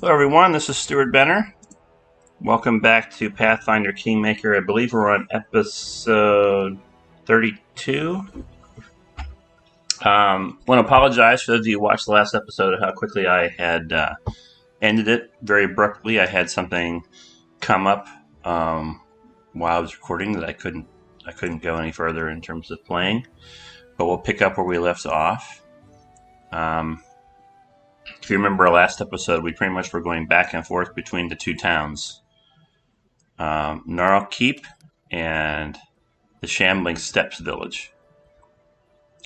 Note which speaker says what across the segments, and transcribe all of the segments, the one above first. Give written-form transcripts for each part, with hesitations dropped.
Speaker 1: Hello everyone, this is Stuart Benner. Welcome back to Pathfinder Kingmaker. I believe we're on episode 32. Want to apologize for those of you who watched the last episode of how quickly I had ended it very abruptly. I had something come up while I was recording that I couldn't go any further in terms of playing. But we'll pick up where we left off. If you remember our last episode, we pretty much were going back and forth between the two towns, Gnarl Keep and the Shambling Steps village.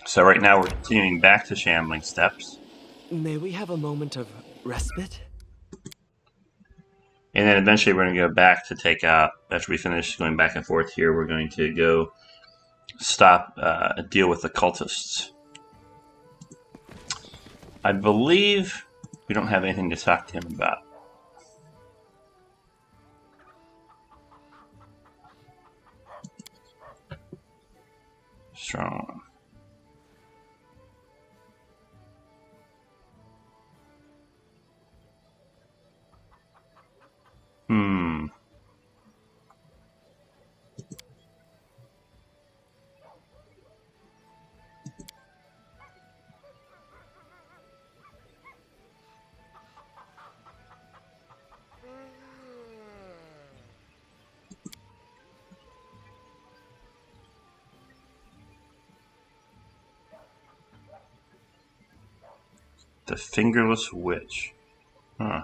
Speaker 1: So right now we're continuing back to Shambling Steps.
Speaker 2: May we have a moment of respite?
Speaker 1: And then eventually we're going to go back to take out, after we finish going back and forth here, we're going to go deal with the cultists. I believe we don't have anything to talk to him about. Strong. The Fingerless Witch. Huh.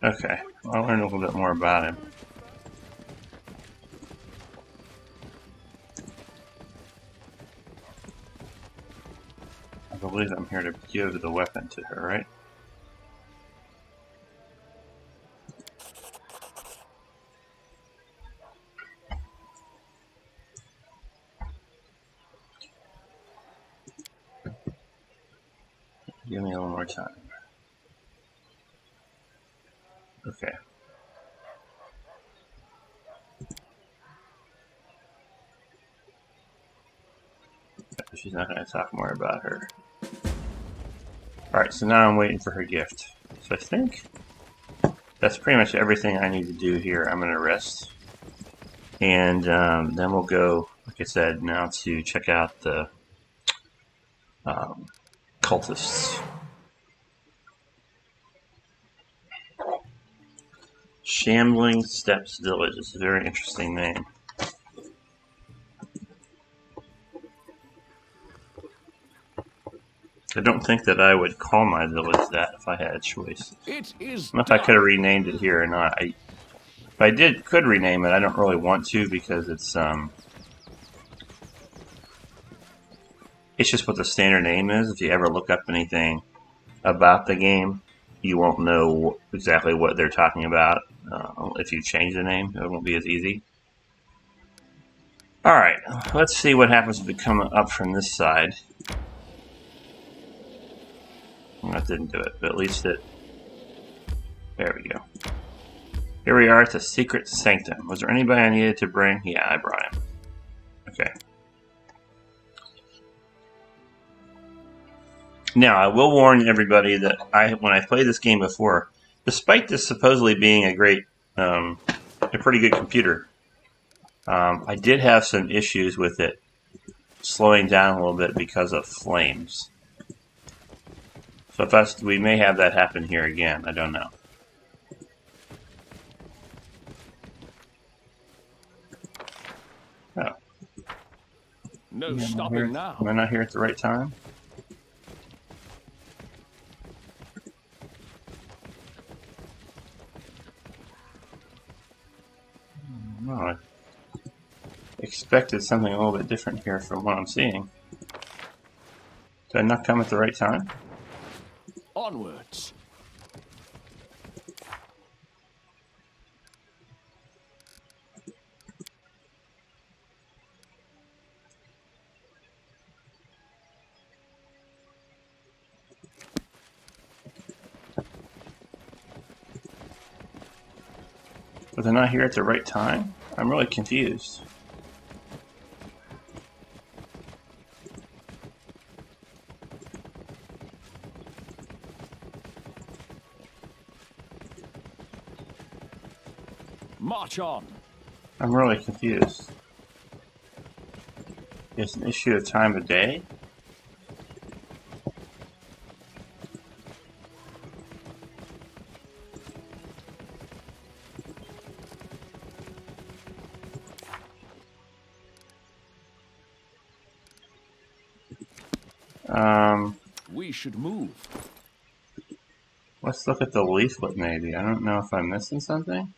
Speaker 1: Okay, I'll learn a little bit more about him. I believe I'm here to give the weapon to her, right? Give me a little more time. Okay. She's not going to talk more about her. Alright, so now I'm waiting for her gift. So I think that's pretty much everything I need to do here. I'm going to rest. And then we'll go, like I said, now to check out the cultists. Shambling Steps Village is a very interesting name. I don't think that I would call my village that if I had a choice. I don't know if I could have renamed it here or not. If I could rename it, I don't really want to because it's just what the standard name is. If you ever look up anything about the game, you won't know exactly what they're talking about. If you change the name, it won't be as easy. Alright, let's see what happens if we come up from this side. That didn't do it, but at least it... There we go. Here we are at the secret sanctum. Was there anybody I needed to bring? Yeah, I brought him. Okay. Now, I will warn everybody that when I played this game before, despite this supposedly being a pretty good computer, I did have some issues with it slowing down a little bit because of flames. So we may have that happen here again. I don't know. Oh.
Speaker 2: No stopping now.
Speaker 1: Am I not here at the right time? No, I expected something a little bit different here from what I'm seeing. Did I not come at the right time?
Speaker 2: Onwards.
Speaker 1: Was I not here at the right time? I'm really confused.
Speaker 2: March on.
Speaker 1: I'm really confused. It's an issue of time of day?
Speaker 2: We should move.
Speaker 1: Let's look at the leaflet maybe. I don't know if I'm missing something.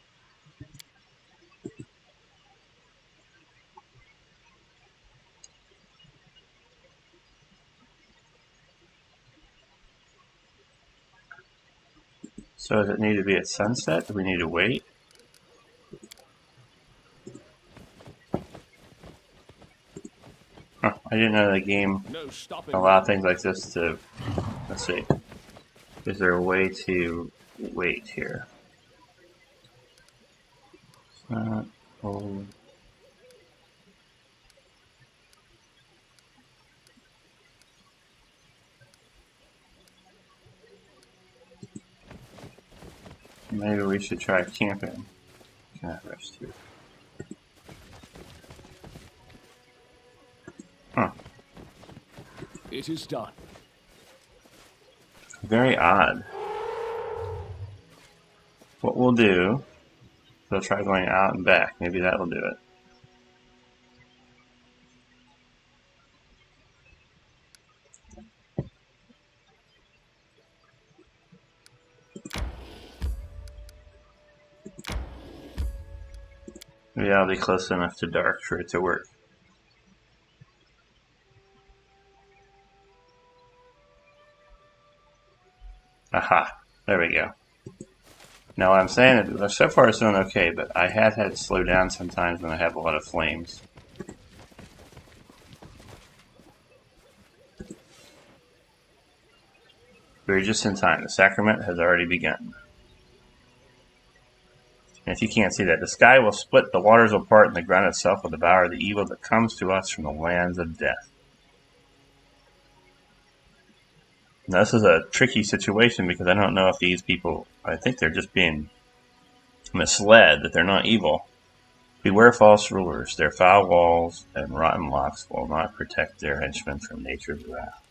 Speaker 1: So does it need to be at sunset? Do we need to wait? Huh, I didn't know the game
Speaker 2: No stopping
Speaker 1: allowed
Speaker 2: now.
Speaker 1: things like this to... Let's see. Is there a way to wait here? Oh. Maybe we should try camping. Can I rest here? Huh.
Speaker 2: It is done.
Speaker 1: Very odd. What we'll do, we'll try going out and back. Maybe that will do it. Maybe I'll be close enough to dark for it to work. Aha. There we go. Now what I'm saying is, so far it's doing okay, but I have had to slow down sometimes when I have a lot of flames. We're just in time. The sacrament has already begun. And if you can't see that, the sky will split, the waters will part, and the ground itself will devour the evil that comes to us from the lands of death. Now this is a tricky situation because I don't know if these people, I think they're just being misled that they're not evil. Beware false rulers. Their foul walls and rotten locks will not protect their henchmen from nature's wrath.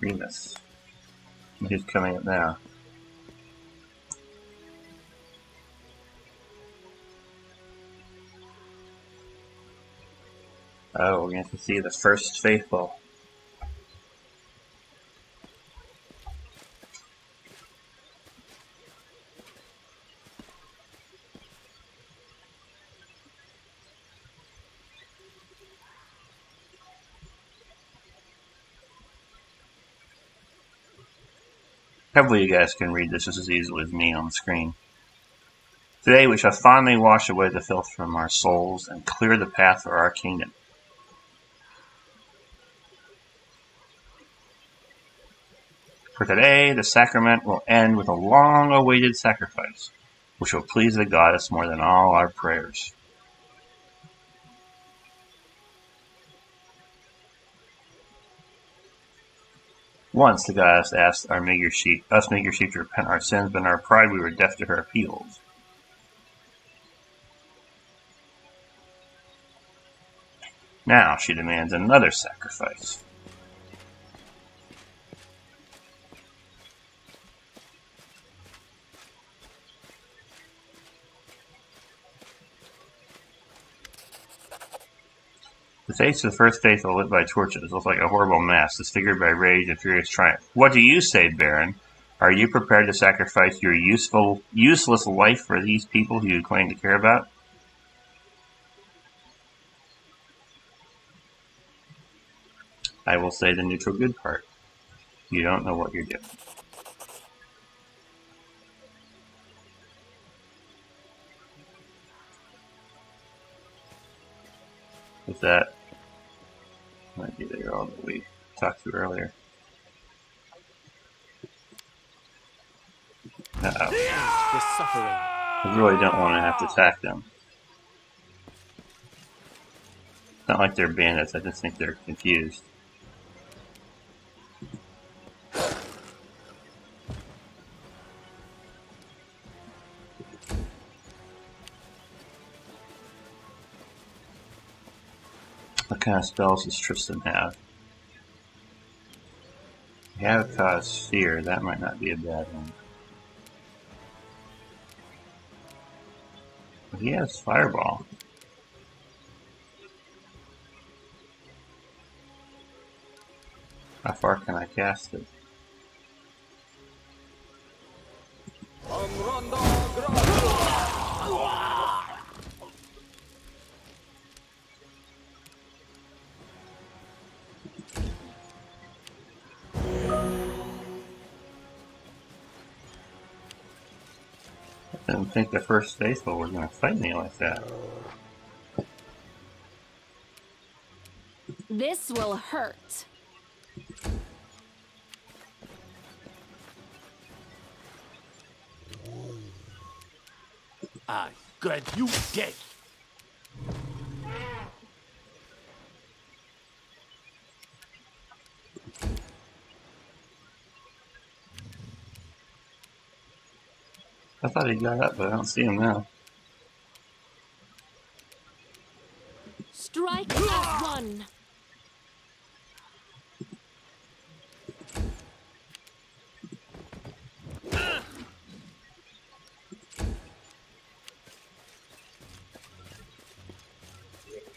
Speaker 1: Remus. He's coming up now. Oh, we're going to see the first faithful. Hopefully you guys can read this just as easily as me on the screen. Today we shall finally wash away the filth from our souls and clear the path for our kingdom. For today, the sacrament will end with a long-awaited sacrifice, which will please the goddess more than all our prayers. Once the goddess asked us meager sheep to repent our sins, but in our pride we were deaf to her appeals. Now she demands another sacrifice. The face of the first faithful lit by torches looks like a horrible mask, disfigured by rage and furious triumph. What do you say, Baron? Are you prepared to sacrifice your useless life for these people who you claim to care about? I will say the neutral good part. You don't know what you're doing. With that, might be the girl that we talked to earlier. Uh-oh.
Speaker 3: The suffering.
Speaker 1: I really don't want to have to attack them. It's not like they're bandits, I just think they're confused. What kind of spells does Tristan have? You have caused fear, that might not be a bad one. But he has Fireball. How far can I cast it? I didn't think the first faithful was going to fight me like that.
Speaker 4: This will hurt.
Speaker 3: Ah, good, you dead.
Speaker 1: I thought he got up, but I don't see him now.
Speaker 4: Strike as one.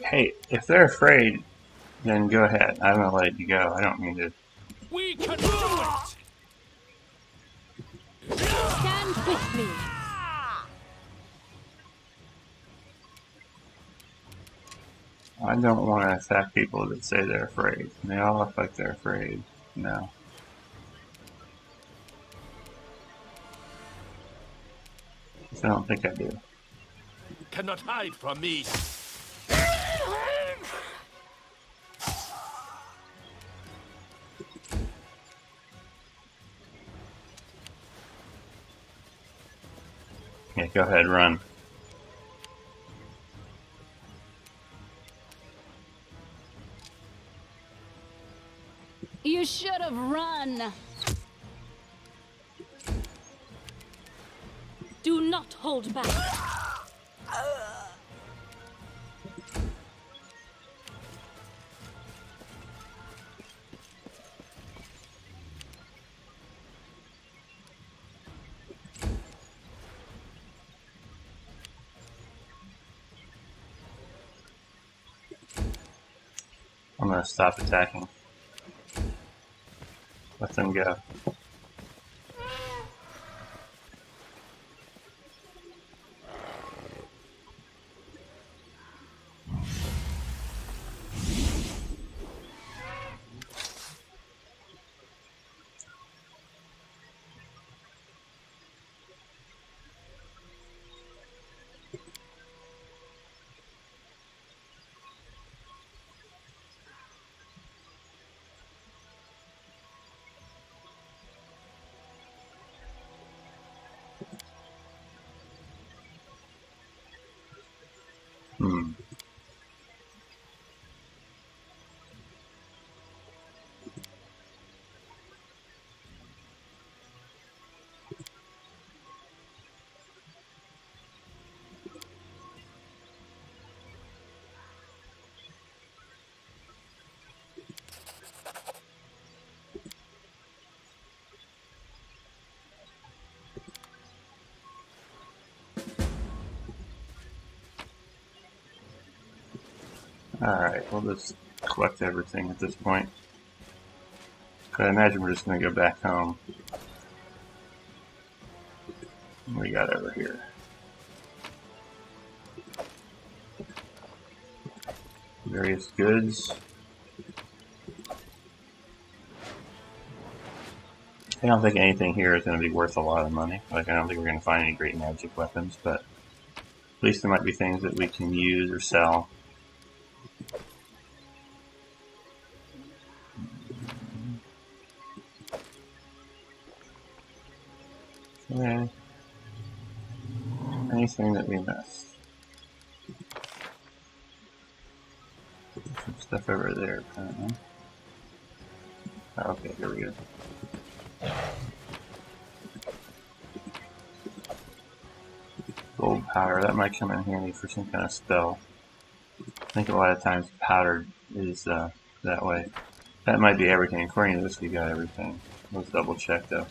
Speaker 1: Hey, if they're afraid, then go ahead. I'm going to let you go. I don't mean to.
Speaker 2: We can do it!
Speaker 4: Stand with me.
Speaker 1: I don't want to attack people that say they're afraid. They all look like they're afraid. No. I don't think I do.
Speaker 3: You cannot hide from me.
Speaker 1: Yeah, go ahead, run.
Speaker 4: You should have run. Do not hold back.
Speaker 1: I'm going to stop attacking. Let them go. Hmm. Alright, we'll just collect everything at this point. I imagine we're just going to go back home. What do we got over here? Various goods. I don't think anything here is going to be worth a lot of money. Like, I don't think we're going to find any great magic weapons, but at least there might be things that we can use or sell. Okay. Anything that we missed. Some stuff over there, apparently. Oh, okay, here we go. Gold powder, that might come in handy for some kind of spell. I think a lot of times powder is that way. That might be everything. According to this, we got everything. Let's double check though.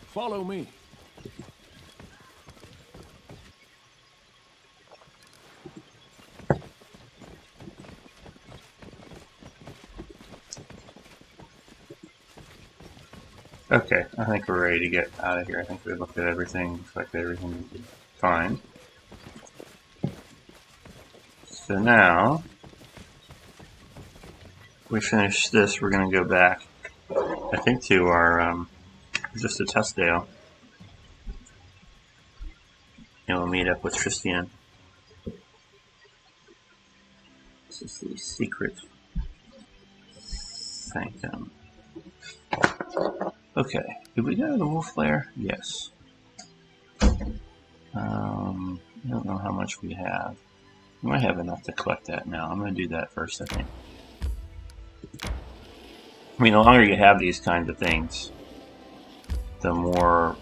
Speaker 2: Follow me.
Speaker 1: Okay, I think we're ready to get out of here. I think we looked at everything, collected everything we could find. So now, we finish this, we're going to go back, I think, to our, just to Testdale. And we'll meet up with Tristian. This is the secret Sanctum. Okay, did we go to the Wolf Lair? Yes. I don't know how much we have. We might have enough to collect that now. I'm going to do that first, I think. I mean, the longer you have these kinds of things, the more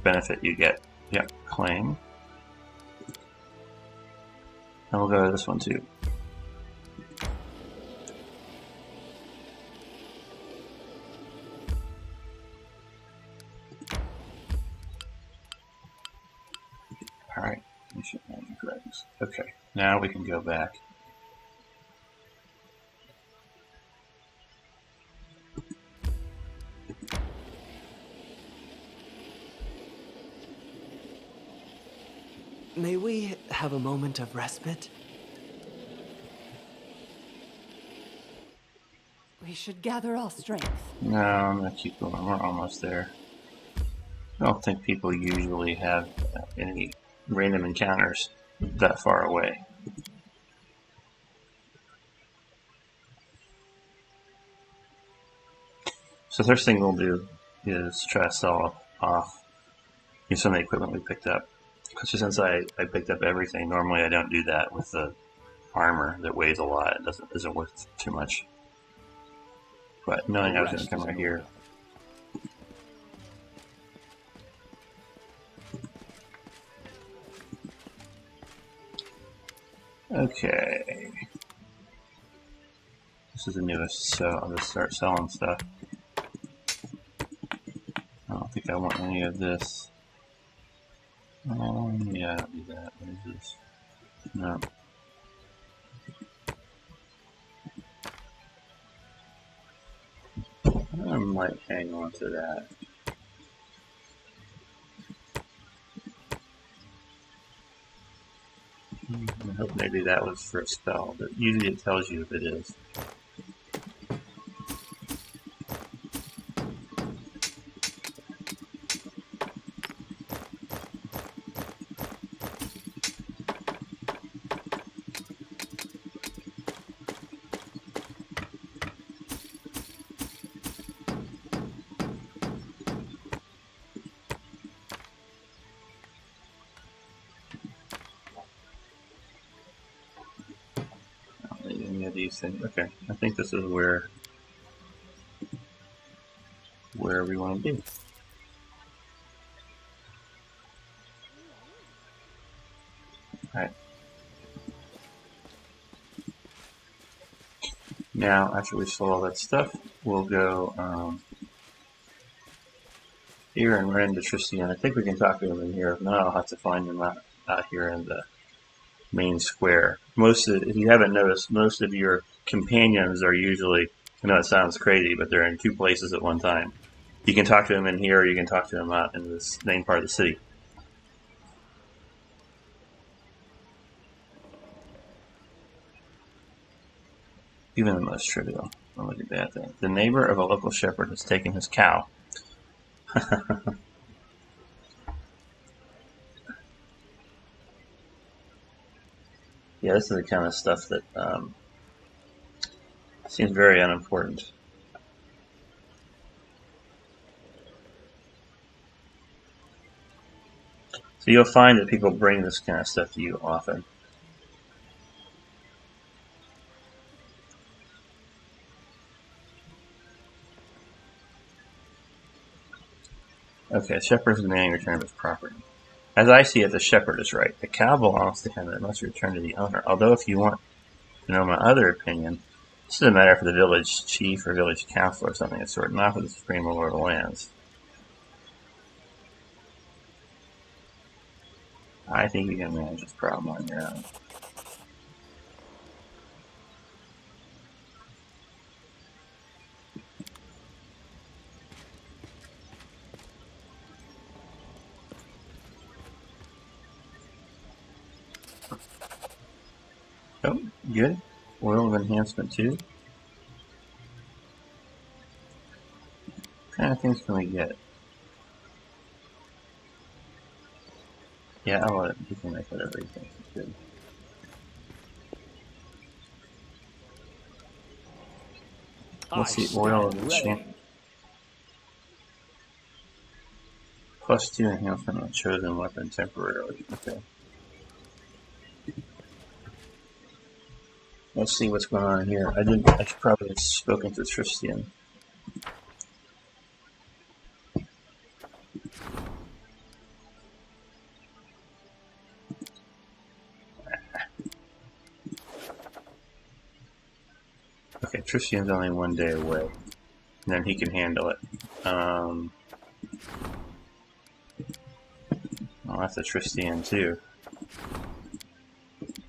Speaker 1: benefit you get. Yep, claim. And we'll go to this one too. Alright, ancient magic regs. Okay, now we can go back.
Speaker 5: May we have a moment of respite?
Speaker 6: We should gather our strength.
Speaker 1: No, I'm going to keep going. We're almost there. I don't think people usually have any random encounters that far away. So the first thing we'll do is try to sell off some of the equipment we picked up. Especially since I picked up everything. Normally I don't do that with the armor that weighs a lot. It isn't worth too much. But knowing I was going to come right here. Okay. This is the newest, so I'll just start selling stuff. I don't think I want any of this. Yeah, I don't do that. What is this? No. I might hang on to that. I hope maybe that was for a spell, but usually it tells you if it is. These things. Okay, I think this is where we want to be. Alright. Now, after we sold all that stuff, we'll go here and run into Tristian. I think we can talk to him in here. If not, I'll have to find him out here in the main square. If you haven't noticed, most of your companions are usually, I know it sounds crazy, but they're in two places at one time. You can talk to him in here, or you can talk to him out in this main part of the city. Even the most trivial. Oh, look at that thing. The neighbor of a local shepherd has taken his cow. Yeah, this is the kind of stuff that seems very unimportant. So you'll find that people bring this kind of stuff to you often. Okay, shepherd is demanding return of his property. As I see it, the shepherd is right. The cow belongs to him and it must return to the owner. Although if you want to know my other opinion, this is a matter for the village chief or village council or something of the sort, not for the supreme lord of the lands. I think you can manage this problem on your own. Oh, good. Oil of enhancement too. What kind of things can we get? Yeah, I'll let it. You can make whatever you think is good. Let's see, oil of enchantment. +2 enhancement on chosen weapon temporarily. Okay. Let's see what's going on here. I should probably have spoken to Tristian. Okay, Tristian's only 1 day away. And then he can handle it. Well, that's a Tristian too.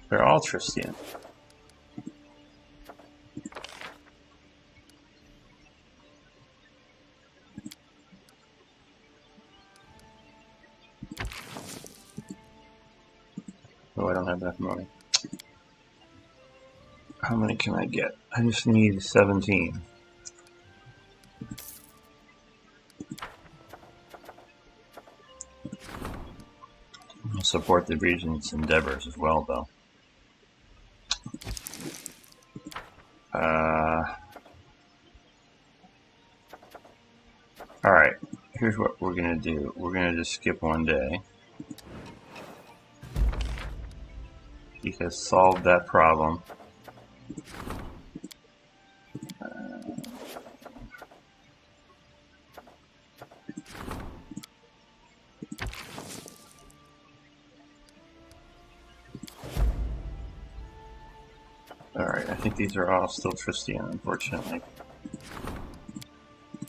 Speaker 1: They're all Tristian. Oh, I don't have enough money. How many can I get? I just need 17. I'll support the region's endeavors as well, though. Alright, here's what we're going to do. We're going to just skip 1 day. Because solved that problem. Alright, I think these are all still Tristian, unfortunately.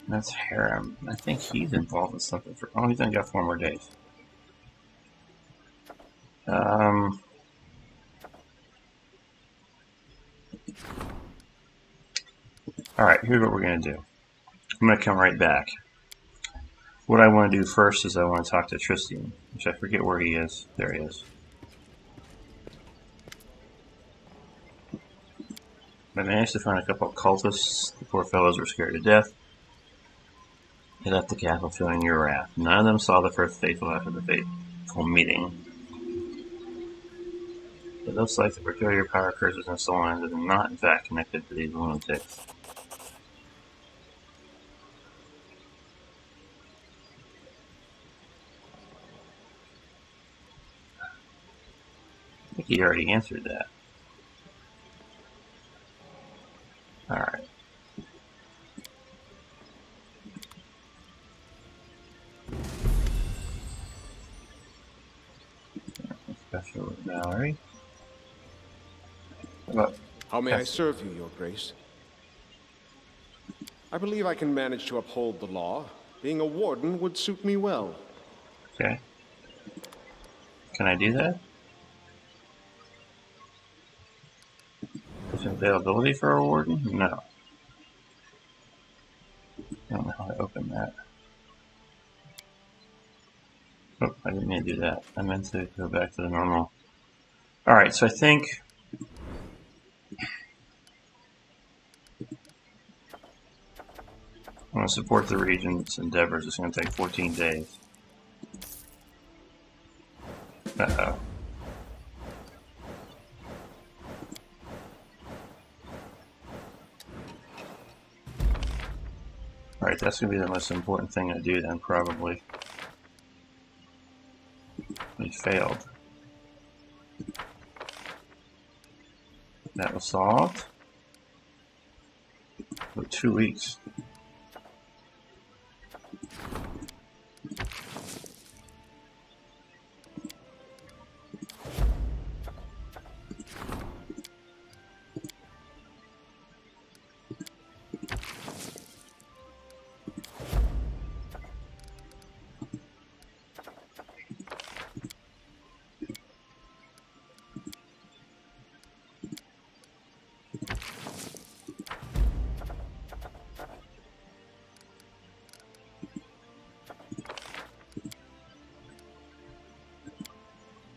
Speaker 1: That's Harem. I think he's involved in something for... Oh, he's only got 4 more days. Alright, here's what we're going to do. I'm going to come right back. What I want to do first is I want to talk to Tristian, which I forget where he is. There he is. I managed to find a couple of cultists. The poor fellows were scared to death. They left the castle feeling your wrath. None of them saw the first faithful after the fateful meeting. It looks like the peculiar power curses and so on are not in fact connected to these lunatics. I think he already answered that. Alright. Special with Mallory.
Speaker 2: How may I serve you, Your Grace? I believe I can manage to uphold the law,
Speaker 7: Being a warden would suit me well.
Speaker 1: Okay. Can I do that? Is there availability for a warden? No. I don't know how to open that. Oh, I didn't mean to do that. I meant to go back to the normal. Alright, so I think I want to support the region's endeavors. It's going to take 14 days. Uh-oh. Alright, that's going to be the most important thing to do then, probably. We failed. That was solved. For 2 weeks.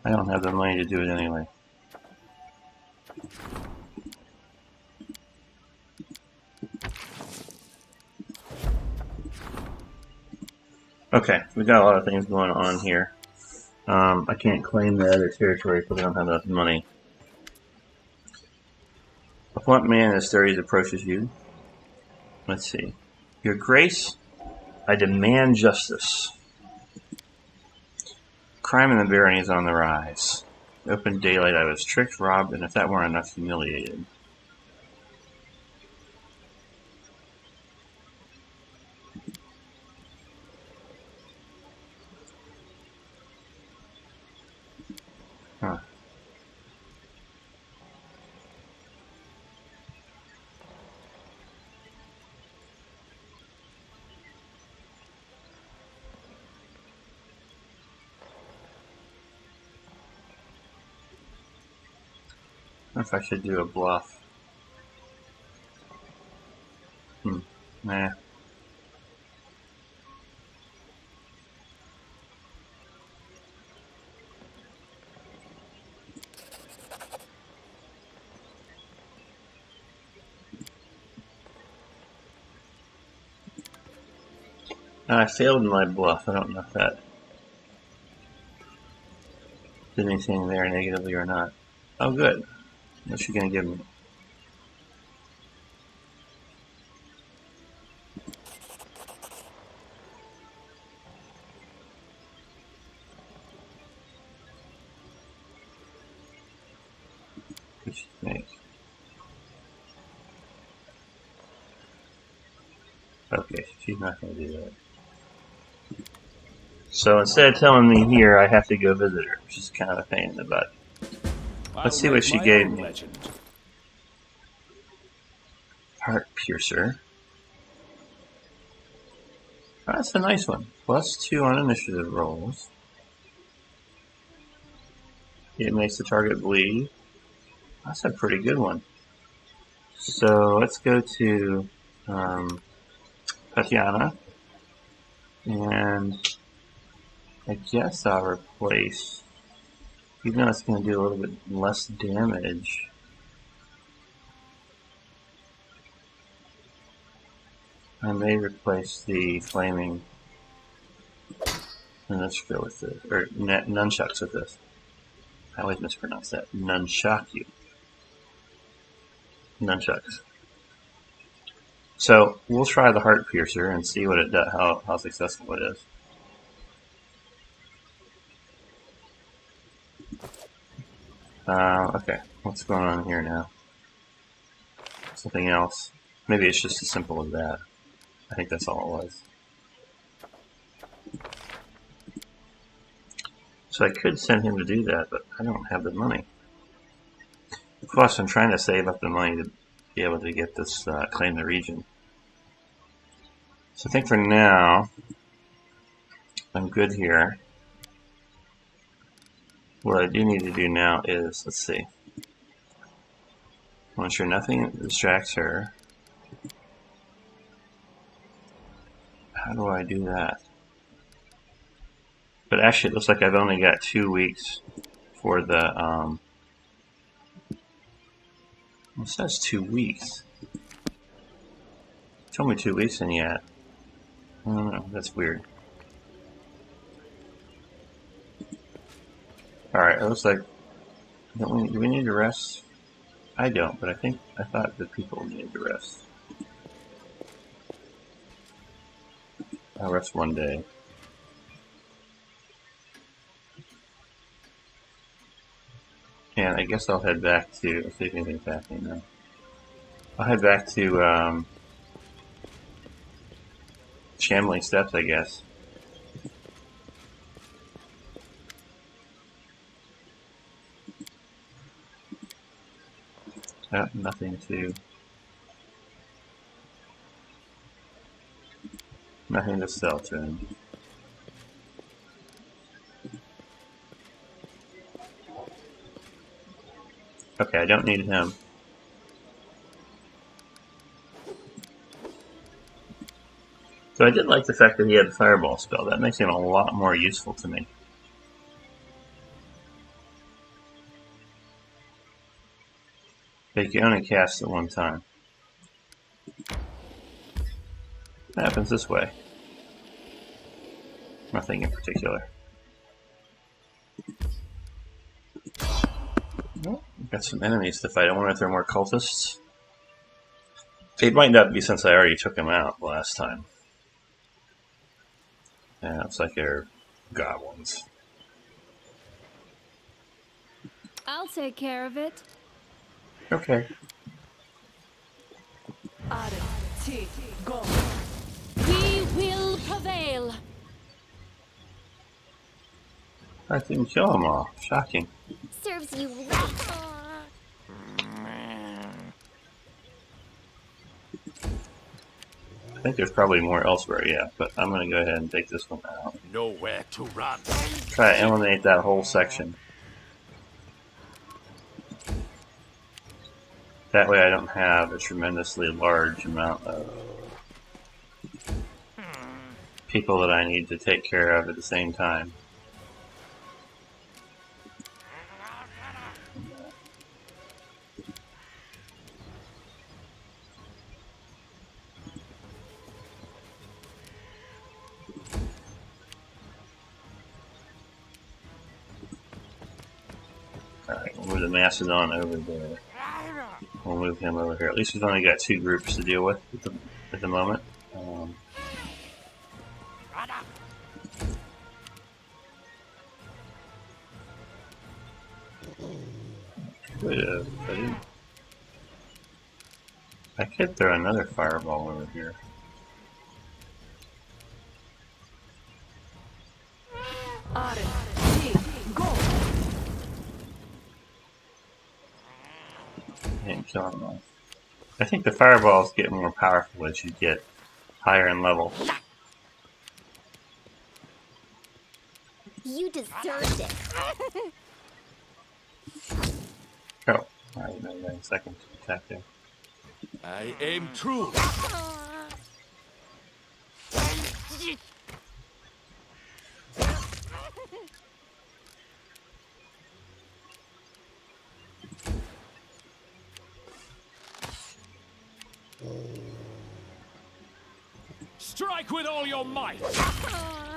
Speaker 1: I don't have the money to do it anyway. Okay, we got a lot of things going on here. I can't claim the other territory because I don't have enough money. A blunt man in his 30s approaches you. Let's see. Your Grace, I demand justice. Crime in the barony is on the rise. In open daylight, I was tricked, robbed, and if that weren't enough, humiliated. Huh. I wonder if I should do a bluff. Nah. I failed in my bluff. I don't know if that did anything there negatively or not. Oh, good. What's she gonna give me? What'd she make? Okay, she's not gonna do that. So instead of telling me here, I have to go visit her, which is kind of a pain in the butt. Let's see what she gave me.
Speaker 3: Legend.
Speaker 1: Heart Piercer. Oh, that's a nice one. +2 on initiative rolls. It makes the target bleed. That's a pretty good one. So let's go to Tatiana. And I guess I'll replace, even though it's going to do a little bit less damage. I may replace the flaming, and let's go with this, or nunchucks with this. I always mispronounce that. Nunchaku. Nunchucks. So we'll try the Heart Piercer and see what it does, how successful it is. Okay, what's going on here now? Something else. Maybe it's just as simple as that. I think that's all it was. So I could send him to do that, but I don't have the money. Plus, I'm trying to save up the money to be able to get this, claim the region. So I think for now, I'm good here. What I do need to do now is, let's see. I'll ensure nothing distracts her. How do I do that? But actually, it looks like I've only got 2 weeks for the, it says 2 weeks. It's only 2 weeks in yet. I don't know, that's weird. Alright, it looks like, do we need to rest? I don't, but I thought the people needed to rest. I'll rest 1 day. And I guess I'll head back to, let's see if anything's happening now. I'll head back to, Shambling Steps, I guess. Oh, nothing to sell to him. Okay, I don't need him. So I did like the fact that he had the fireball spell. That makes him a lot more useful to me. But you can only cast at one time. What happens this way? Nothing in particular. Well, we've got some enemies to fight. I wonder if there are more cultists. It might not be since I already took them out last time. Yeah, it's like they're goblins.
Speaker 4: I'll take care of it.
Speaker 1: Okay.
Speaker 6: Go.
Speaker 4: We will prevail.
Speaker 1: I didn't kill them all. Shocking.
Speaker 8: Serves you right.
Speaker 1: I think there's probably more elsewhere, yeah, but I'm going to go ahead and take this one out.
Speaker 3: Nowhere to run.
Speaker 1: Try to eliminate that whole section. That way I don't have a tremendously large amount of people that I need to take care of at the same time. Alright, we'll move the Macedon over there. We'll move him over here. At least we've only got 2 groups to deal with at the moment. I could throw another fireball over here.
Speaker 6: Go.
Speaker 1: Can't kill him though. I think the fireballs get more powerful as you get higher in level.
Speaker 8: You deserved it.
Speaker 1: Oh, alright, now you got a second to attack there.
Speaker 3: I aim true.
Speaker 2: Strike with all your might.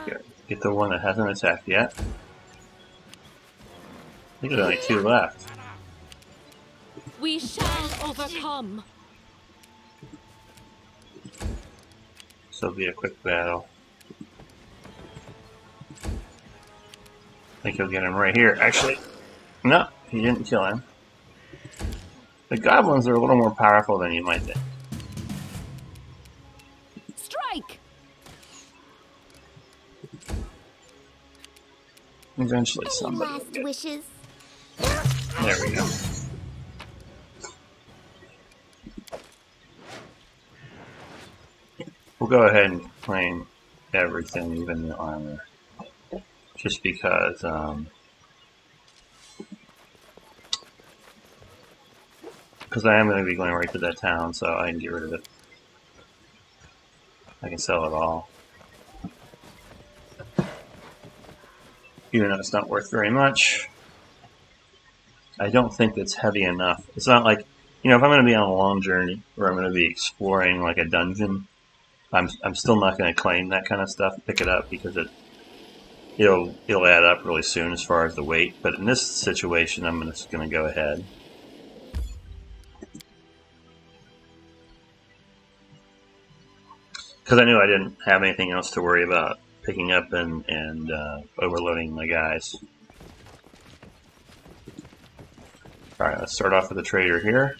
Speaker 1: Here, get the one that hasn't attacked yet. I think there's only 2 left.
Speaker 4: We shall overcome.
Speaker 1: So it'll be a quick battle. I think he'll get him right here. Actually, no, he didn't kill him. The goblins are a little more powerful than you might think.
Speaker 4: Strike!
Speaker 1: Eventually
Speaker 8: Any
Speaker 1: somebody will
Speaker 8: last
Speaker 1: get.
Speaker 8: wishes?
Speaker 1: There we go. We'll go ahead and claim everything, even the armor. Just because, I am going to be going right to that town, so I can get rid of it. I can sell it all. Even though it's not worth very much. I don't think it's heavy enough. It's not like, if I'm going to be on a long journey, or I'm going to be exploring like a dungeon, I'm still not going to claim that kind of stuff, pick it up, because it'll add up really soon as far as the weight. But in this situation, I'm just going to go ahead. Because I knew I didn't have anything else to worry about picking up and overloading my guys. Alright, let's start off with the trader here.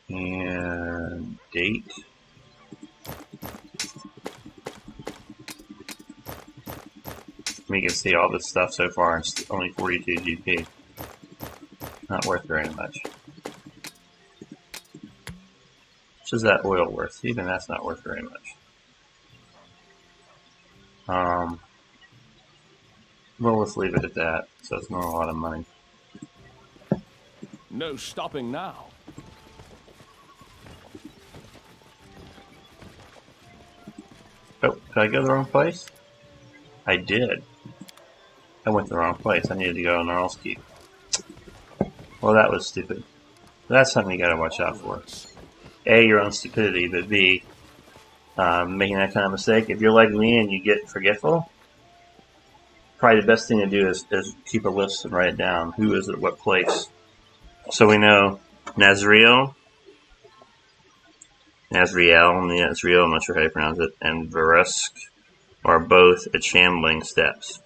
Speaker 1: And date. You can see all this stuff so far, it's only 42 GP. Not worth very much. Much is that oil worth? Even that's not worth very much. Well, let's leave it at that. So it's not a lot of money.
Speaker 2: No stopping now.
Speaker 1: Oh, did I go the wrong place? I did. I went the wrong place. I needed to go on Gnarl's Keep. Well, that was stupid. That's something you gotta watch out for. A, your own stupidity, but B, making that kind of mistake. If you're like me and you get forgetful, probably the best thing to do is keep a list and write it down. Who is at what place? So we know Nazriel, I'm not sure how you pronounce it, and Verusk are both at Shambling Steps.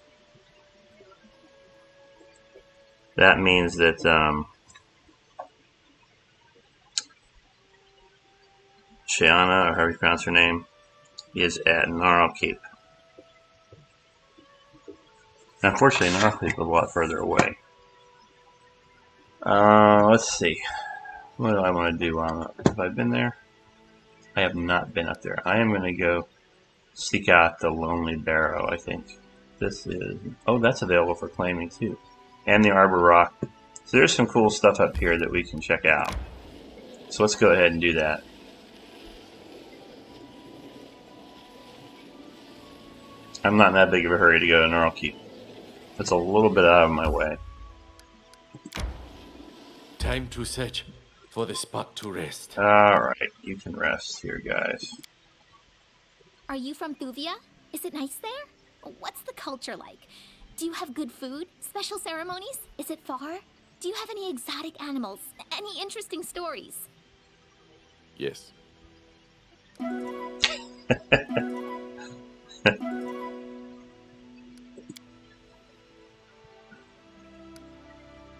Speaker 1: That means that Shiana, or however you pronounce her name, is at Gnarl Keep. Unfortunately, Gnarl Keep is a lot further away. Let's see. What do I want to do? Have I been there? I have not been up there. I am going to go seek out the Lonely Barrow, I think. This is... Oh, that's available for claiming, too. And the Arbor Rock. So there's some cool stuff up here that we can check out. So let's go ahead and do that. I'm not in that big of a hurry to go to Gnarl Keep. It's a little bit out of my way.
Speaker 3: Time to search for the spot to rest.
Speaker 1: Alright, you can rest here, guys.
Speaker 8: Are you from Thuvia? Is it nice there? What's the culture like? Do you have good food? Special ceremonies? Is it far? Do you have any exotic animals? Any interesting stories?
Speaker 3: Yes.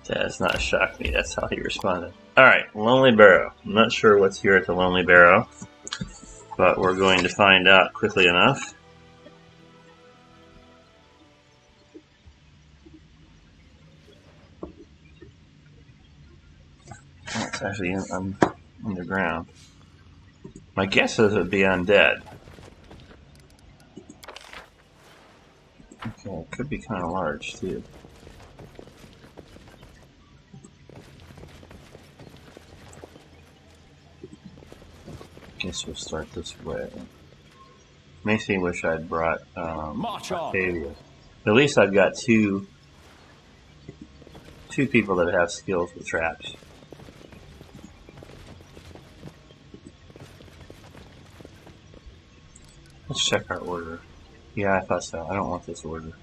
Speaker 1: That does not shock me. That's how he responded. Alright, Lonely Barrow. I'm not sure what's here at the Lonely Barrow, but we're going to find out quickly enough. Oh, it's actually underground. My guess is it would be undead. Okay, it could be kind of large, too. Guess we'll start this way. Makes me wish I'd brought
Speaker 2: March on.
Speaker 1: Octavius. At least I've got two people that have skills with traps. Let's check our order. Yeah, I thought so. I don't want this order.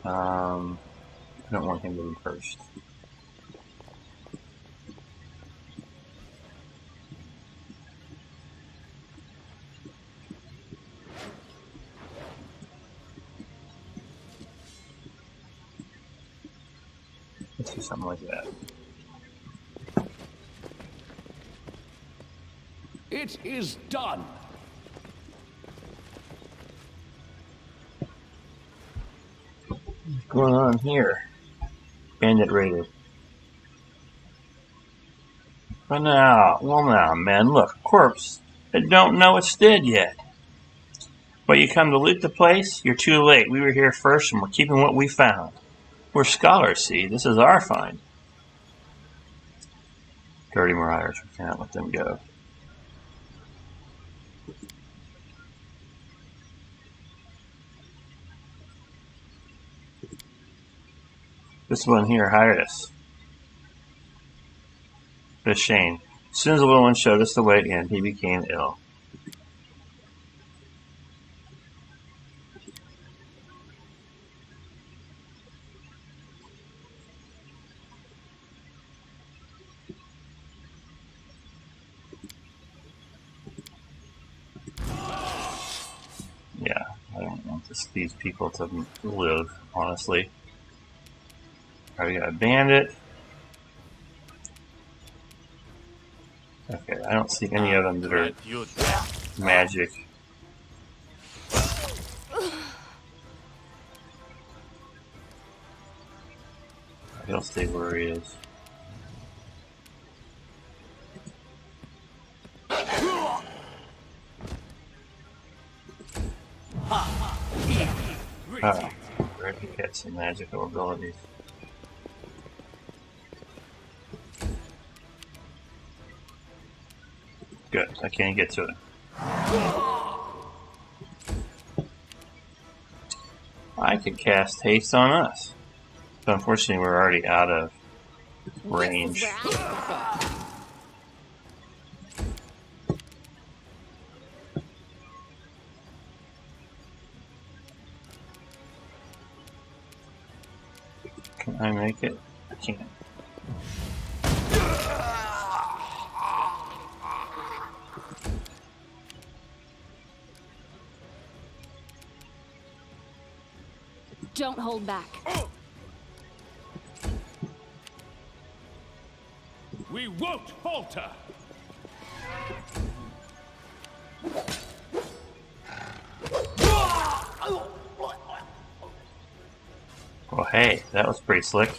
Speaker 1: I don't want him to be first. Let's do something like that.
Speaker 2: It is done.
Speaker 1: What's going on here? Bandit raided. But now, well now, man, look, corpse that don't know it's dead yet. But you come to loot the place, you're too late. We were here first and we're keeping what we found. We're scholars, see? This is our find. Dirty marauders, we cannot let them go. This one here hired us. But Shane. As soon as the little one showed us the way in, he became ill. Yeah, I don't want these people to live, honestly. Alright, we got a bandit. Okay, I don't see any of them that are
Speaker 3: Grant you death.
Speaker 1: magic. He'll stay where he is. Oh, where did he get some magical abilities? Good, I can't get to it. I could cast haste on us. But unfortunately, we're already out of range. Can I make it? I can't.
Speaker 4: Don't hold back.
Speaker 2: We won't falter.
Speaker 1: Well, hey, that was pretty slick.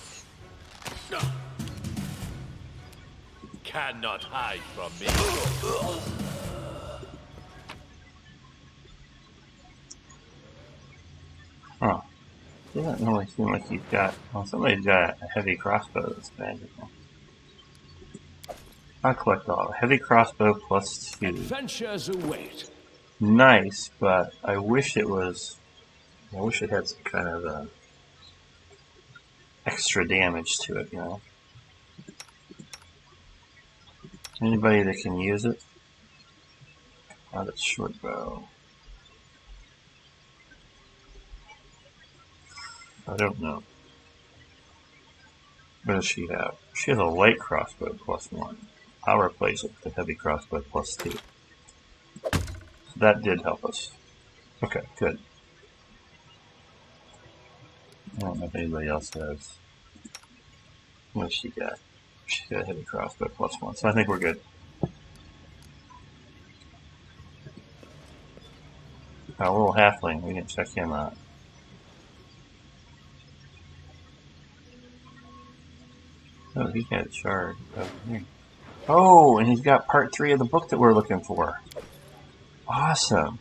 Speaker 3: Cannot hide from me.
Speaker 1: Huh. Doesn't really seem like he's got... Well, somebody's got a heavy crossbow that's magical. I'll collect all. Heavy crossbow plus 2.
Speaker 2: Adventures await.
Speaker 1: Nice, but I wish it was... I wish it had some kind of extra damage to it, you know? Anybody that can use it? Oh, that's short bow. I don't know. What does she have? She has a light crossbow plus 1. I'll replace it with a heavy crossbow plus 2. So that did help us. Okay, good. I don't know if anybody else has. What's she got? She's got a heavy crossbow plus 1, so I think we're good. Our little halfling, we can check him out. Oh, he got a shard over here. Oh, and he's got part 3 of the book that we're looking for. Awesome.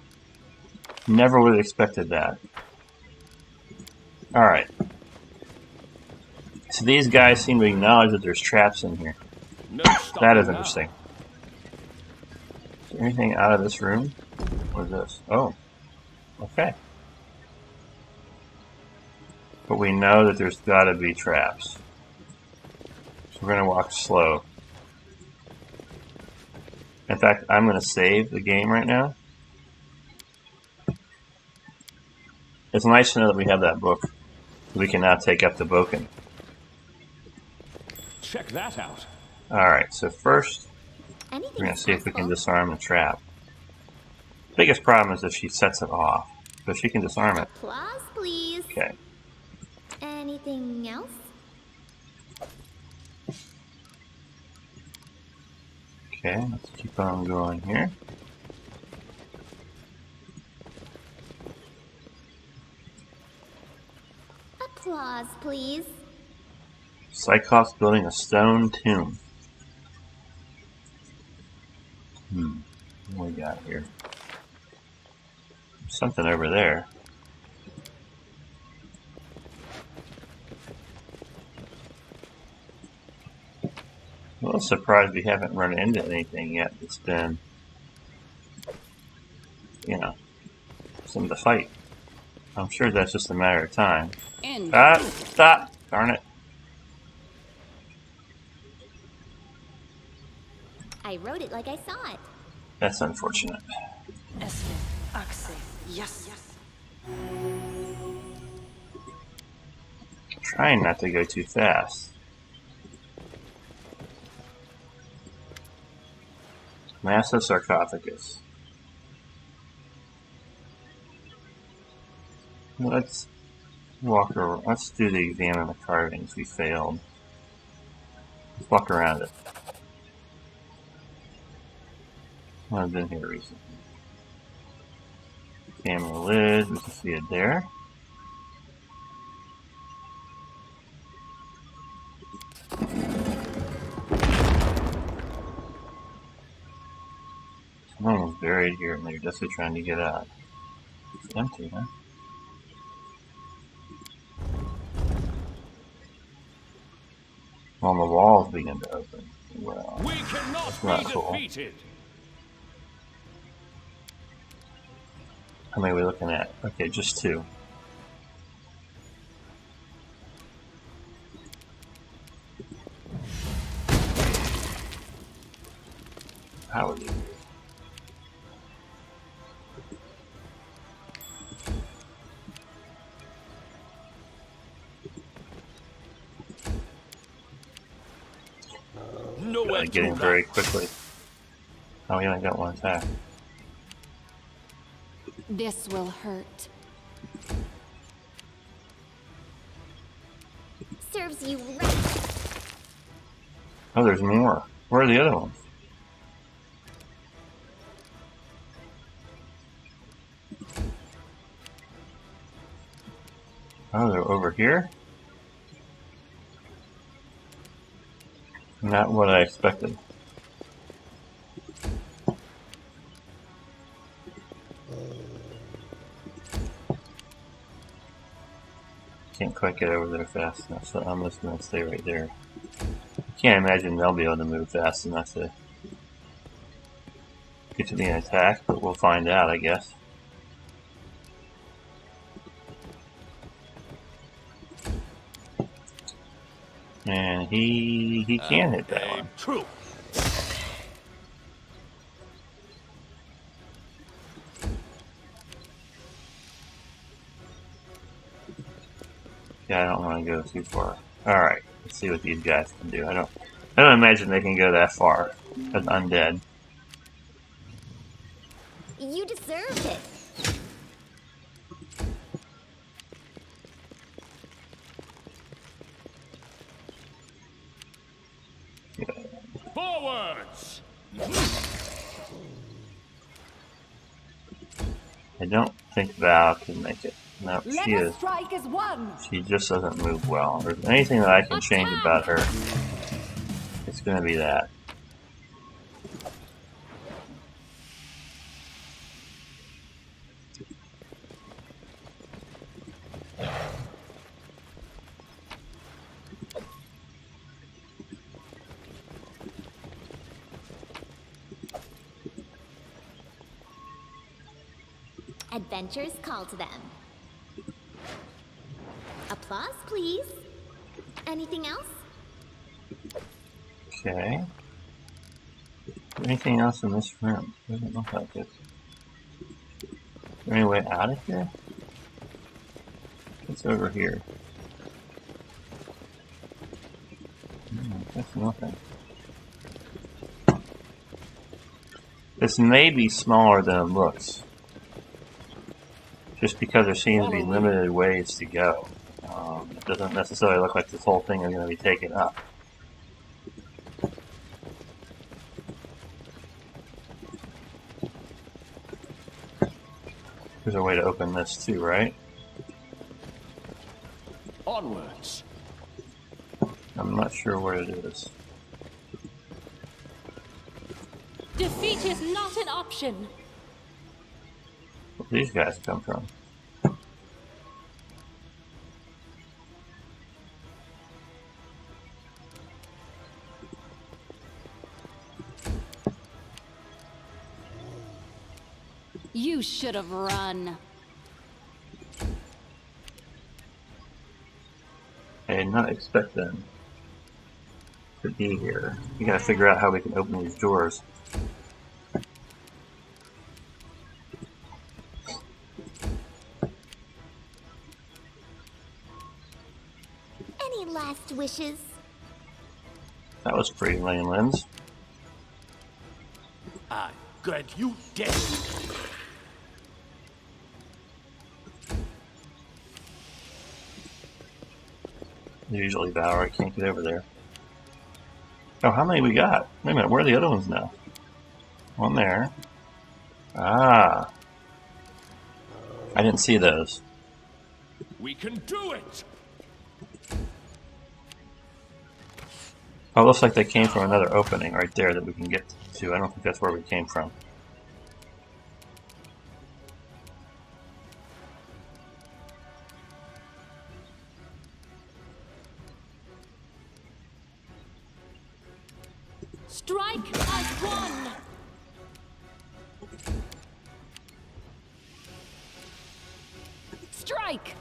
Speaker 1: Never would have expected that. Alright. So these guys seem to acknowledge that there's traps in here.
Speaker 2: No
Speaker 1: That
Speaker 2: stopping
Speaker 1: is
Speaker 2: now.
Speaker 1: interesting. Is there anything out of this room? What is this? Oh. Okay. But we know that there's got to be traps. So we're going to walk slow. In fact, I'm going to save the game right now. It's nice to know that we have that book. We can now take up the Boken.
Speaker 2: Check that out.
Speaker 1: Alright, so first,
Speaker 8: Anything
Speaker 1: we're going to see if we can
Speaker 8: possible.
Speaker 1: disarm the trap. Biggest problem is if she sets it off. But she can disarm it.
Speaker 8: Applause, please.
Speaker 1: Okay.
Speaker 8: Anything else?
Speaker 1: Okay, let's keep on going here.
Speaker 8: Applause, please.
Speaker 1: Cyclops building a stone tomb. here? There's something over there. I'm a little surprised we haven't run into anything yet that's been, you know, some of the fight. I'm sure that's just a matter of time. Ah, stop! Darn it.
Speaker 8: I wrote it like I saw it.
Speaker 1: That's unfortunate.
Speaker 6: Esme, Axe, yes.
Speaker 1: Trying not to go too fast. Massive sarcophagus. Let's walk around. Let's do the examine the carvings. We failed. Let's walk around it. I've been here recently. Examine the lid. We can see it there. Someone was buried here and they're just trying to get out. It's empty, huh? Well, the walls begin to open. Well,
Speaker 2: We cannot
Speaker 1: that's not
Speaker 2: be
Speaker 1: cool.
Speaker 2: defeated.
Speaker 1: How many are we looking at? Okay, just 2. How are you?
Speaker 3: Nowhere
Speaker 1: Getting
Speaker 3: to
Speaker 1: very
Speaker 3: run.
Speaker 1: quickly. Oh, we only got 1 attack.
Speaker 4: This will hurt.
Speaker 8: Serves you right.
Speaker 1: Oh, there's more. Where are the other ones? Oh, they're over here? Not what I expected. Can't quite get over there fast enough, so I'm just going to stay right there. Can't imagine they'll be able to move fast enough to get to be an attack, but we'll find out, I guess. And he can hit that one.
Speaker 3: True.
Speaker 1: Yeah, I don't want to go too far. Alright, let's see what these guys can do. I don't imagine they can go that far as undead.
Speaker 8: You deserved it.
Speaker 2: Forwards!
Speaker 1: I don't think Val can make it. No,
Speaker 6: Let
Speaker 1: she
Speaker 6: us
Speaker 1: is.
Speaker 6: strike as one.
Speaker 1: She just doesn't move well. If there's anything that I can change about her, it's going to be that.
Speaker 8: Adventures call to them. Applause, please. Anything else?
Speaker 1: Okay. Anything else in this room? Doesn't look like it. Is there any way out of here? What's over here? That's nothing. This may be smaller than it looks. Just because there seems to be limited ways to go. It doesn't necessarily look like this whole thing is going to be taken up. There's a way to open this too, right?
Speaker 2: Onwards.
Speaker 1: I'm not sure what it is.
Speaker 4: Defeat is not an option.
Speaker 1: these guys come from?
Speaker 4: You should have run.
Speaker 1: I did not expect them to be here. We gotta figure out how we can open these doors.
Speaker 8: Any last wishes?
Speaker 1: That was pretty lame, Lens.
Speaker 2: I'm glad you dead.
Speaker 1: Usually Barrow, I can't get over there. Oh, how many we got? Wait a minute, where are the other ones now? One there. Ah. I didn't see those.
Speaker 2: We can do it.
Speaker 1: Oh, it looks like they came from another opening right there that we can get to. I don't think that's where we came from.
Speaker 4: Strike as one! Strike!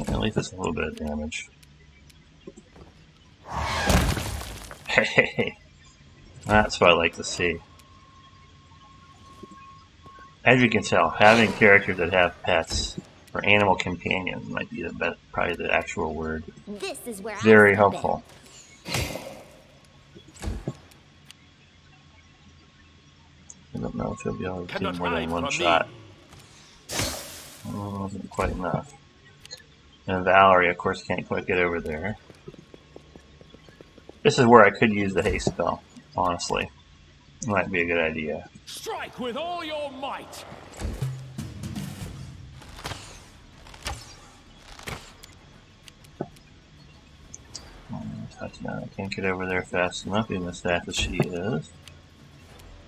Speaker 1: At least it's a little bit of damage. Hey, that's what I like to see. As you can tell, having characters that have pets or animal companions might be the best, probably the actual word.
Speaker 8: This is where
Speaker 1: Very
Speaker 8: I step in.
Speaker 1: helpful. I don't know if he'll be able to do
Speaker 2: Cannot
Speaker 1: more than
Speaker 2: hide
Speaker 1: one
Speaker 2: from
Speaker 1: shot.
Speaker 2: me.
Speaker 1: Wasn't quite enough. And Valerie, of course, can't quite get over there. This is where I could use the haste spell, honestly. Might be a good idea.
Speaker 2: Strike with all your might.
Speaker 1: Touchdown. I can't get over there fast enough, even as fast as she is.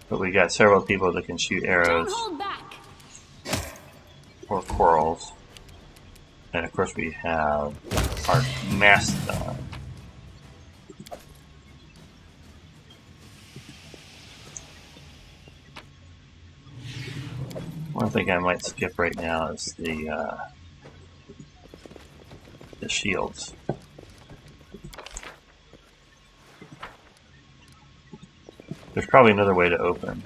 Speaker 1: But we got several people that can shoot
Speaker 4: Don't
Speaker 1: arrows
Speaker 4: hold back!
Speaker 1: or corals. And of course we have our Mastodon. One thing I might skip right now is the shields. There's probably another way to open.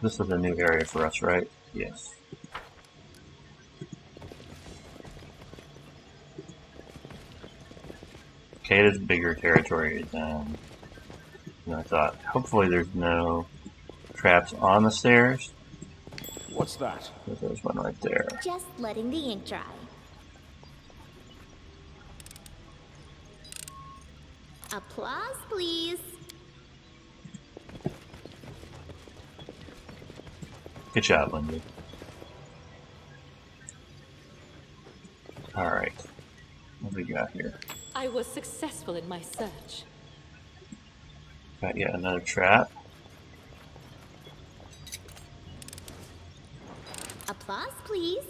Speaker 1: This is a new area for us, right? Yes. Okay, it is bigger territory than I thought. Hopefully there's no traps on the stairs.
Speaker 2: What's that?
Speaker 1: But there's one right there.
Speaker 8: Just letting the ink dry. Applause, please.
Speaker 1: Good job, Lindy. Alright. What do we got here?
Speaker 9: I was successful in my search.
Speaker 1: Got yet another trap.
Speaker 8: Applause, please.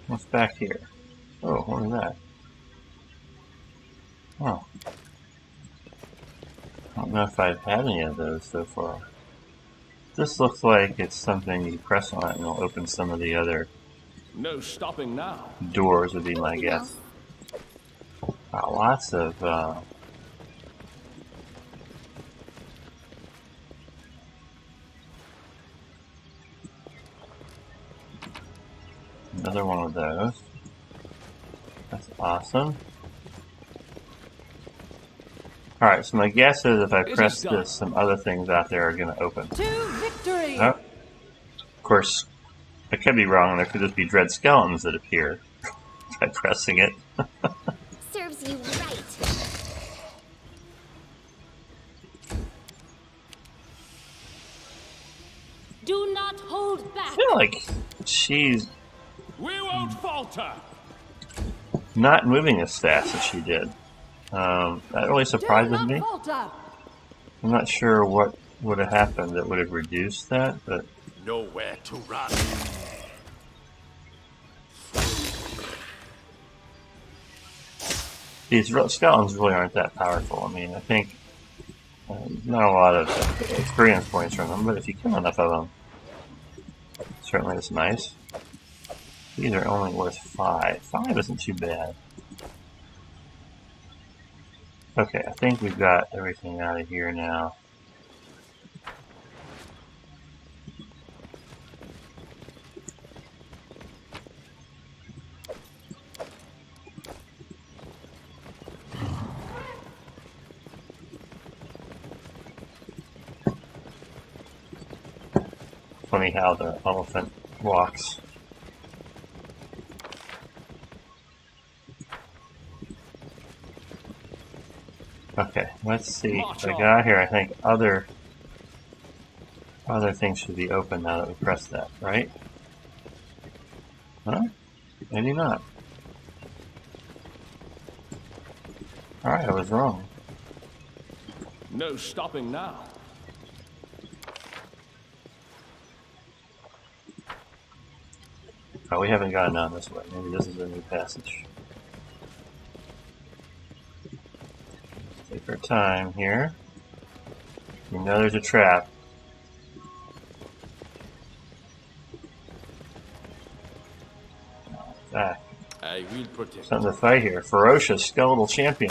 Speaker 1: What's back here? Oh, what is that? Oh. I don't know if I've had any of those so far. This looks like it's something you press on it and it'll open some of the other
Speaker 2: No stopping now.
Speaker 1: doors, would be my
Speaker 8: Anything
Speaker 1: guess. Wow, lots of another one of those. That's awesome. Alright, so my guess is if I press this, some other things out there are going to open.
Speaker 6: To victory!
Speaker 1: Oh. Of course, I could be wrong. There could just be dread skeletons that appear by pressing it.
Speaker 8: Serves you right.
Speaker 9: Do not hold back!
Speaker 1: I feel like she's
Speaker 2: We won't falter.
Speaker 1: not moving as fast as she did. That really surprises me.
Speaker 6: Falter.
Speaker 1: I'm not sure what would have happened that would have reduced that, but
Speaker 3: Nowhere to run.
Speaker 1: these skeletons really aren't that powerful. I mean, I think not a lot of experience points from them, but if you kill enough of them, certainly it's nice. These are only worth 5. 5 isn't too bad. Okay, I think we've got everything out of here now. Funny how the elephant walks. Okay, let's see. What I got here, I think other things should be open now that we press that, right? Huh? Maybe not. Alright, I was wrong.
Speaker 2: No stopping now.
Speaker 1: Oh, we haven't gone down this way. Maybe this is a new passage. Take our time here. You know there's a trap. Back.
Speaker 3: I will protect.
Speaker 1: Something to fight here. Ferocious skeletal champion.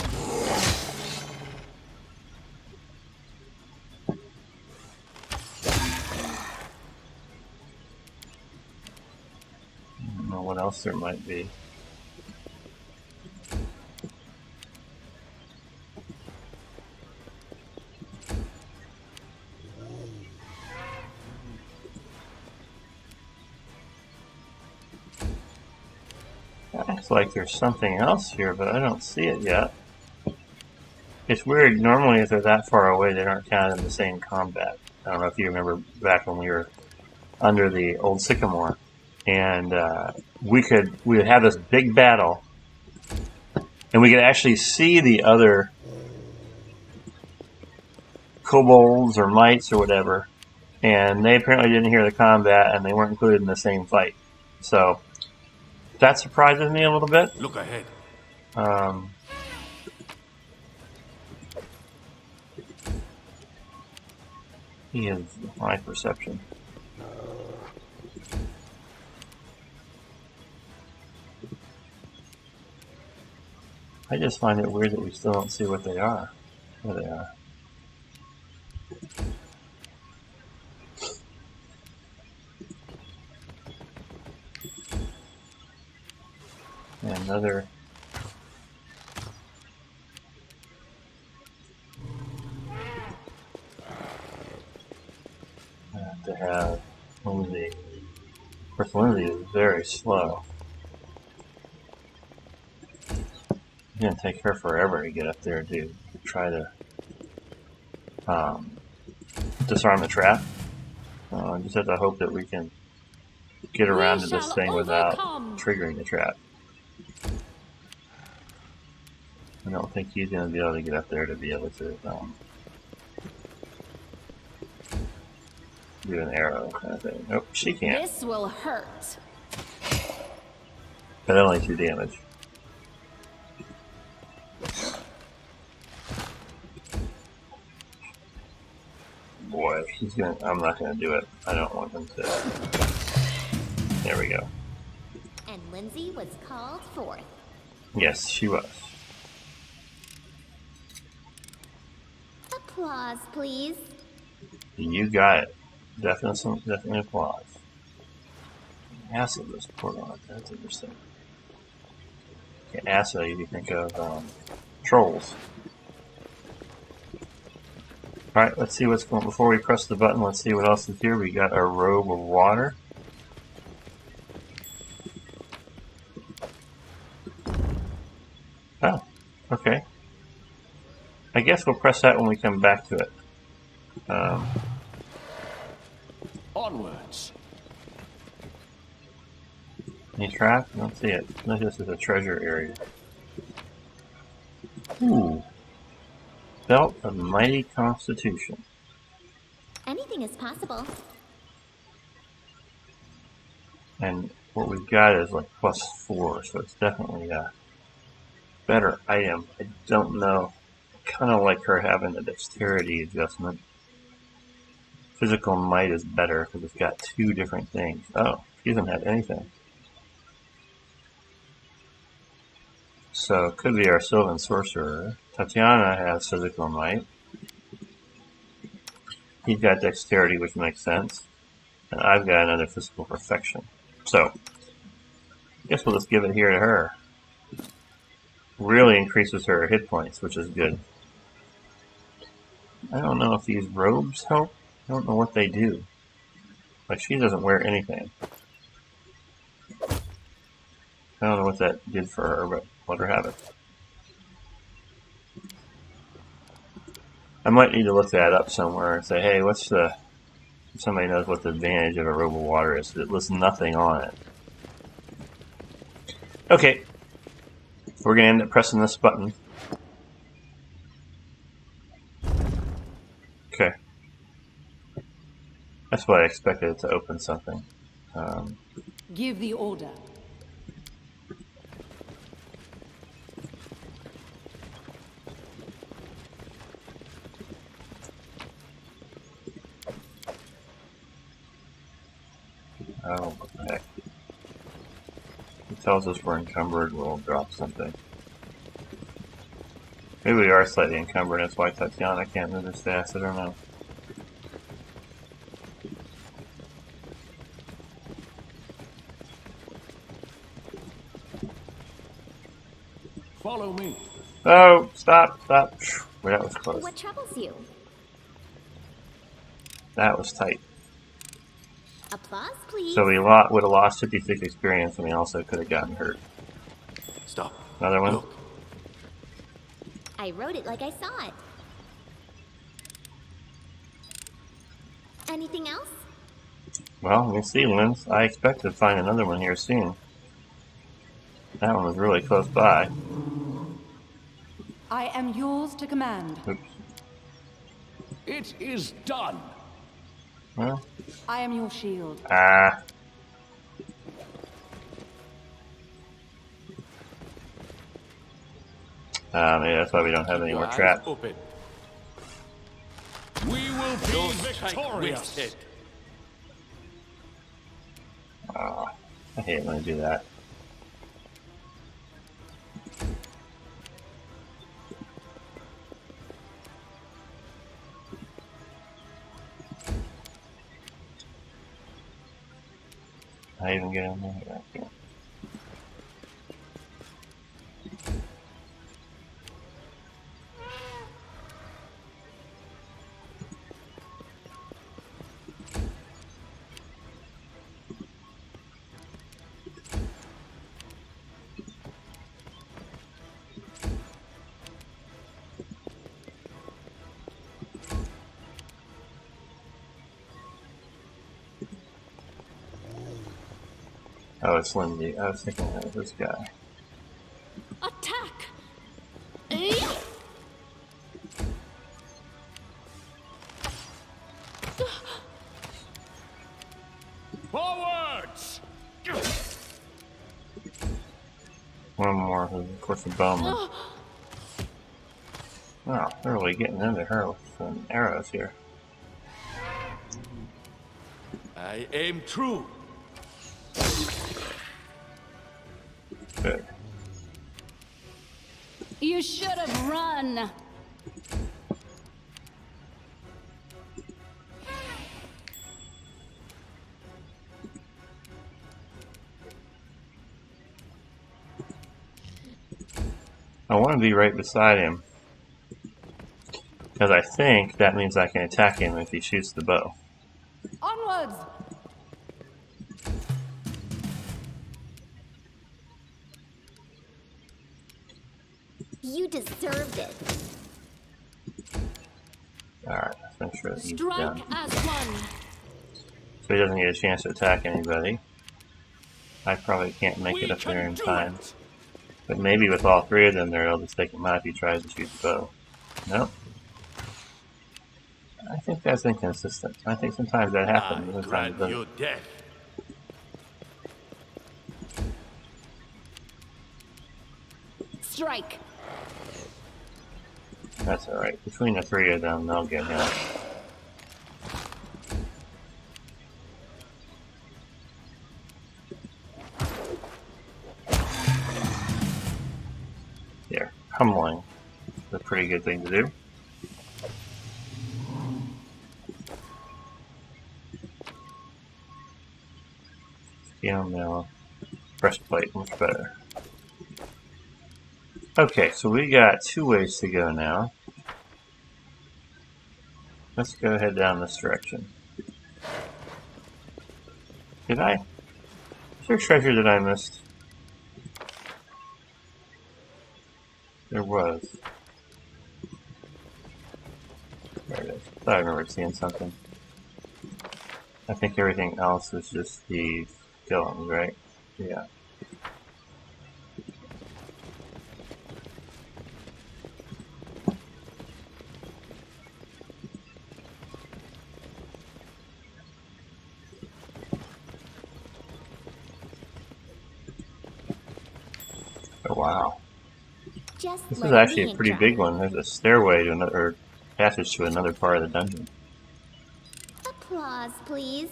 Speaker 1: I don't know what else there might be. Looks like there's something else here, but I don't see it yet. It's weird. Normally, if they're that far away, they aren't counted in the same combat. I don't know if you remember back when we were under the old sycamore, and we would have this big battle, and we could actually see the other kobolds or mites or whatever, and they apparently didn't hear the combat, and they weren't included in the same fight. So that surprises me a little bit.
Speaker 3: Look ahead.
Speaker 1: He has high perception. I just find it weird that we still don't see what they are. Where they are. And another. I have to have one of these. Of course, one of these is very slow. It's gonna take her forever to get up there to try to disarm the trap. I just have to hope that we can get around to this thing without triggering the trap. I don't think he's going to be able to get up there to be able to do an arrow kind of thing. Nope, she can't.
Speaker 4: This will hurt.
Speaker 1: But only 2 damage. Boy, he's gonna. I'm not gonna do it. I don't want him to. There we go.
Speaker 8: And Lindsay was called forth.
Speaker 1: Yes, she was.
Speaker 8: Applause, please.
Speaker 1: You got it. Definitely applause. Acid was poured on it. That's interesting. Okay, acid, you think of trolls. Alright, let's see what's going on. Before we press the button, let's see what else is here. We got a robe of water. Oh, okay. I guess we'll press that when we come back to it.
Speaker 2: Onwards.
Speaker 1: Any trap? I don't see it. Maybe this is a treasure area. Ooh. Belt of Mighty Constitution.
Speaker 8: as possible.
Speaker 1: And what we've got is like +4, so it's definitely a better item. I don't know. I kind of like her having the dexterity adjustment. Physical might is better because it's got 2 different things. Oh, she doesn't have anything. So it could be our Sylvan Sorcerer. Tatiana has physical might. He's got dexterity, which makes sense. And I've got another physical perfection. So, I guess we'll just give it here to her. Really increases her hit points, which is good. I don't know if these robes help. I don't know what they do. Like, she doesn't wear anything. I don't know what that did for her, but let her have it. I might need to look that up somewhere and say, hey, what's the... If somebody knows what the advantage of a robe of water is, it lists nothing on it. Okay. We're going to end up pressing this button. Okay. That's what I expected it to open something.
Speaker 6: Give the order.
Speaker 1: Oh, what the heck. It tells us we're encumbered, we'll drop something. Maybe we are slightly encumbered, that's why Tatiana can't move as fast, I don't know.
Speaker 2: Follow me.
Speaker 1: Oh, stop, stop. Well, that was close.
Speaker 8: What troubles you?
Speaker 1: That was tight.
Speaker 8: Applause, please.
Speaker 1: So we would have lost 56 experience, and we also could have gotten hurt.
Speaker 3: Stop.
Speaker 1: Another one?
Speaker 3: Look.
Speaker 8: I wrote it like I saw it. Anything else?
Speaker 1: Well, we'll see, Linz. I expect to find another one here soon. That one was really close by.
Speaker 6: I am yours to command.
Speaker 1: Oops.
Speaker 2: It is done.
Speaker 1: Well,
Speaker 6: I am your shield.
Speaker 1: ah. Maybe that's why we don't have any
Speaker 3: Your
Speaker 1: more
Speaker 3: eyes
Speaker 1: traps.
Speaker 3: open.
Speaker 2: We will be
Speaker 3: Don't strike
Speaker 2: victorious.
Speaker 3: wasted.
Speaker 1: Oh, I hate when I do that. I even get in there. Yeah. Oh, it's Lindsay. I was thinking that was this guy.
Speaker 4: Attack!
Speaker 2: Forwards!
Speaker 1: One more, of course, the bowman. Wow, they're really getting into her with some arrows here.
Speaker 3: I aim true.
Speaker 1: Good.
Speaker 4: You should have run.
Speaker 1: I want to be right beside him, because I think that means I can attack him if he shoots the bow.
Speaker 6: Onwards!
Speaker 8: You deserved it.
Speaker 1: Alright, let's make sure that he's
Speaker 4: Strike
Speaker 1: done.
Speaker 4: as one.
Speaker 1: So he doesn't get a chance to attack anybody. I probably can't make
Speaker 2: We
Speaker 1: it up there
Speaker 2: can
Speaker 1: in
Speaker 2: do
Speaker 1: time.
Speaker 2: it.
Speaker 1: But maybe with all 3 of them there, it'll just take him out if he tries to shoot the bow. Nope. I think that's inconsistent. I think sometimes that
Speaker 3: I
Speaker 1: happens. Sometimes it
Speaker 3: grant
Speaker 1: doesn't.
Speaker 3: you death.
Speaker 6: Strike.
Speaker 1: That's alright. Between the three of them, they'll get him. There. Humbling is a pretty good thing to do. Scale mail. Breastplate, much better. Okay, so we got 2 ways to go now. Let's go head down this direction. Did I? Is there treasure that I missed? There was. There it is. I thought I remember seeing something. I think everything else is just the skeletons, right? Yeah. Oh, wow.
Speaker 8: Just
Speaker 1: This is
Speaker 8: letting
Speaker 1: actually
Speaker 8: the
Speaker 1: a
Speaker 8: ink
Speaker 1: pretty
Speaker 8: dry.
Speaker 1: big one. There's a stairway to another, or passage to another part of the dungeon.
Speaker 8: Applause, please.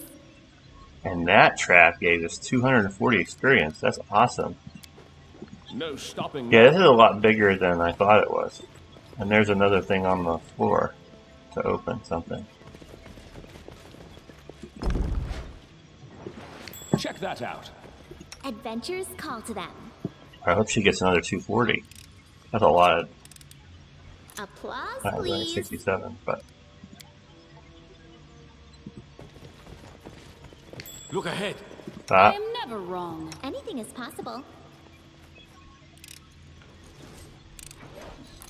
Speaker 1: And that trap gave us 240 experience. That's awesome.
Speaker 2: No stopping
Speaker 1: Yeah, this is
Speaker 2: now.
Speaker 1: a lot bigger than I thought it was. And there's another thing on the floor to open something.
Speaker 2: Check that out.
Speaker 8: Adventures call to them.
Speaker 1: I hope she gets another 240. That's a lot.
Speaker 8: Applause,
Speaker 1: That was only
Speaker 8: please.
Speaker 1: 67, but
Speaker 3: Look ahead.
Speaker 6: I am never wrong.
Speaker 8: Anything is possible.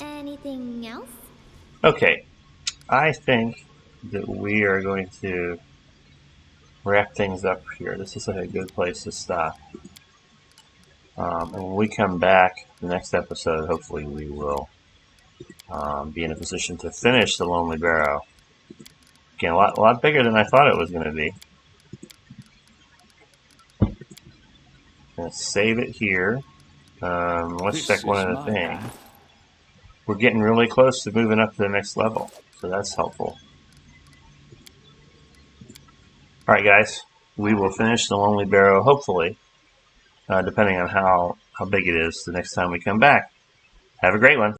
Speaker 8: Anything else?
Speaker 1: okay. I think that we are going to wrap things up here. This is like a good place to stop. And when we come back, the next episode, hopefully we will be in a position to finish the Lonely Barrow. Again, a lot bigger than I thought it was going to be. Let's save it here. Let's
Speaker 2: This
Speaker 1: check one
Speaker 2: is
Speaker 1: other
Speaker 2: my
Speaker 1: thing.
Speaker 2: path.
Speaker 1: We're getting really close to moving up to the next level, so that's helpful. Alright guys, we will finish the Lonely Barrow, hopefully, depending on how big it is the next time we come back. Have a great one.